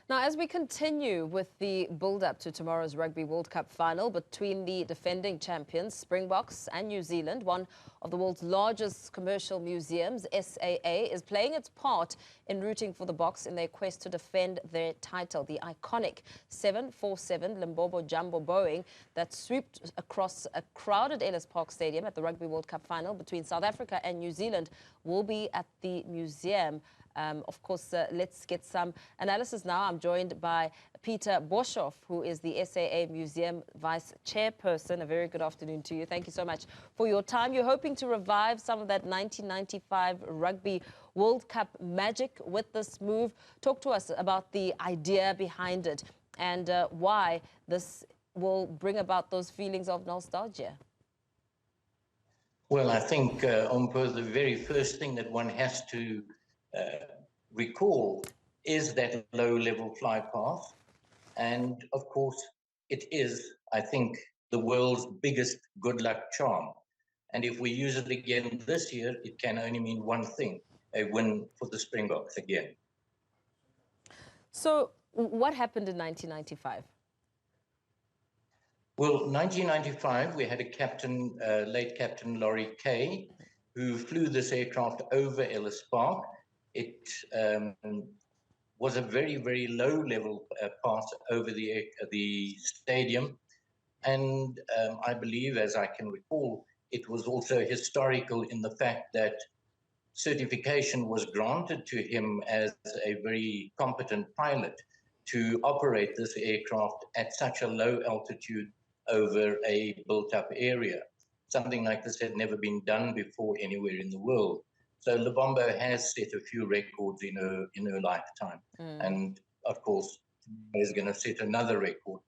Now, as we continue with the build-up to tomorrow's Rugby World Cup final between the defending champions, Springboks and New Zealand, one of the world's largest commercial museums, SAA, is playing its part in rooting for the Boks in their quest to defend their title. The iconic 747 Lebombo Jump Boeing that swooped across a crowded Ellis Park stadium at the Rugby World Cup final between South Africa and New Zealand will be at the museum. Of course, let's get some analysis now. I'm joined by Peter Boshoff, who is the SAA Museum Vice Chairperson. A very good afternoon to you. Thank you so much for your time. You're hoping to revive some of that 1995 Rugby World Cup magic with this move. Talk to us about the idea behind it and why this will bring about those feelings of nostalgia. Well, I think, Ompo, the very first thing that one has to recall is that low-level flight path. And of course, it is, I think, the world's biggest good luck charm. And if we use it again this year, it can only mean one thing, a win for the Springboks again. So what happened in 1995? Well, 1995, we had a captain, late Captain Laurie Kay, who flew this aircraft over Ellis Park. It was a very, very low-level path over the stadium. And I believe, as I can recall, it was also historical in the fact that certification was granted to him as a very competent pilot to operate this aircraft at such a low altitude over a built-up area. Something like this had never been done before anywhere in the world. So Lebombo has set a few records in her lifetime. And of course, is going to set another record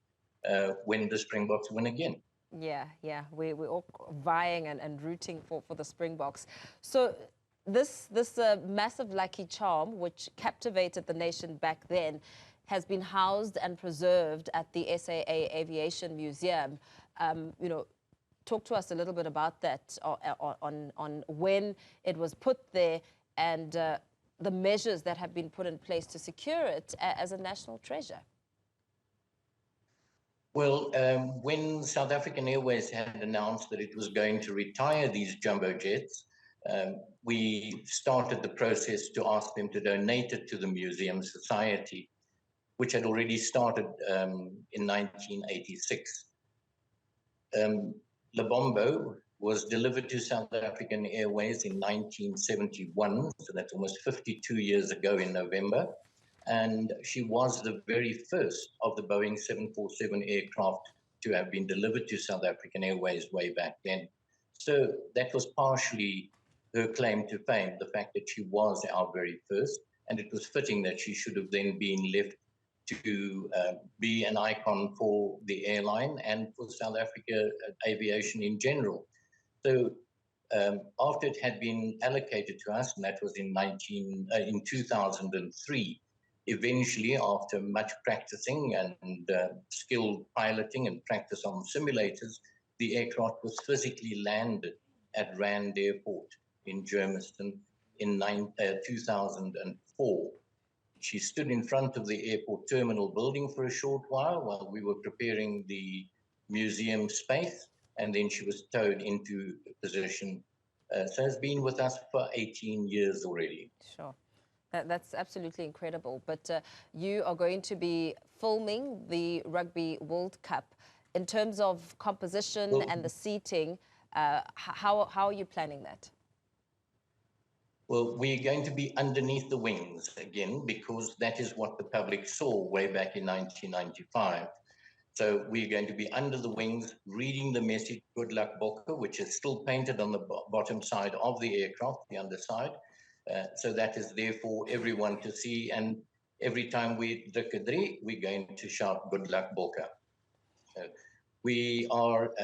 when the Springboks win again. Yeah. We're all vying and rooting for the Springboks. So this massive lucky charm, which captivated the nation back then, has been housed and preserved at the SAA Aviation Museum. Talk to us a little bit about that, on when it was put there and the measures that have been put in place to secure it as a national treasure. Well, when South African Airways had announced that it was going to retire these jumbo jets, we started the process to ask them to donate it to the Museum Society, which had already started in 1986. Lebombo was delivered to South African Airways in 1971, so that's almost 52 years ago in November. And she was the very first of the Boeing 747 aircraft to have been delivered to South African Airways way back then. So that was partially her claim to fame, the fact that she was our very first, and it was fitting that she should have then been left to be an icon for the airline and for South Africa aviation in general. So after it had been allocated to us, and that was in 2003, eventually, after much practicing and skilled piloting and practice on simulators, the aircraft was physically landed at Rand Airport in Germiston in 2004. She stood in front of the airport terminal building for a short while we were preparing the museum space, and then she was towed into position. So has been with us for 18 years already. Sure. That's absolutely incredible. But you are going to be filming the Rugby World Cup. In terms of composition and the seating, how are you planning that? Well, we're going to be underneath the wings again, because that is what the public saw way back in 1995. So we're going to be under the wings, reading the message, "Good luck, Bokke," which is still painted on the bottom side of the aircraft, the underside. So that is there for everyone to see. And every time we druk a 3, we're going to shout, "Good luck, Bokke." We are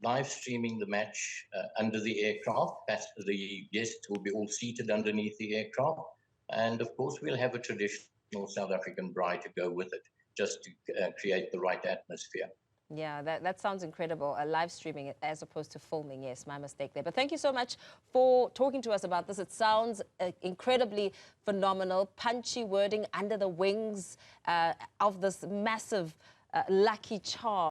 live streaming the match under the aircraft. The guests will be all seated underneath the aircraft. And of course, we'll have a traditional South African braai to go with it, just to create the right atmosphere. Yeah, that sounds incredible. Live streaming it as opposed to filming. Yes, my mistake there. But thank you so much for talking to us about this. It sounds incredibly phenomenal, punchy wording under the wings of this massive lucky charm.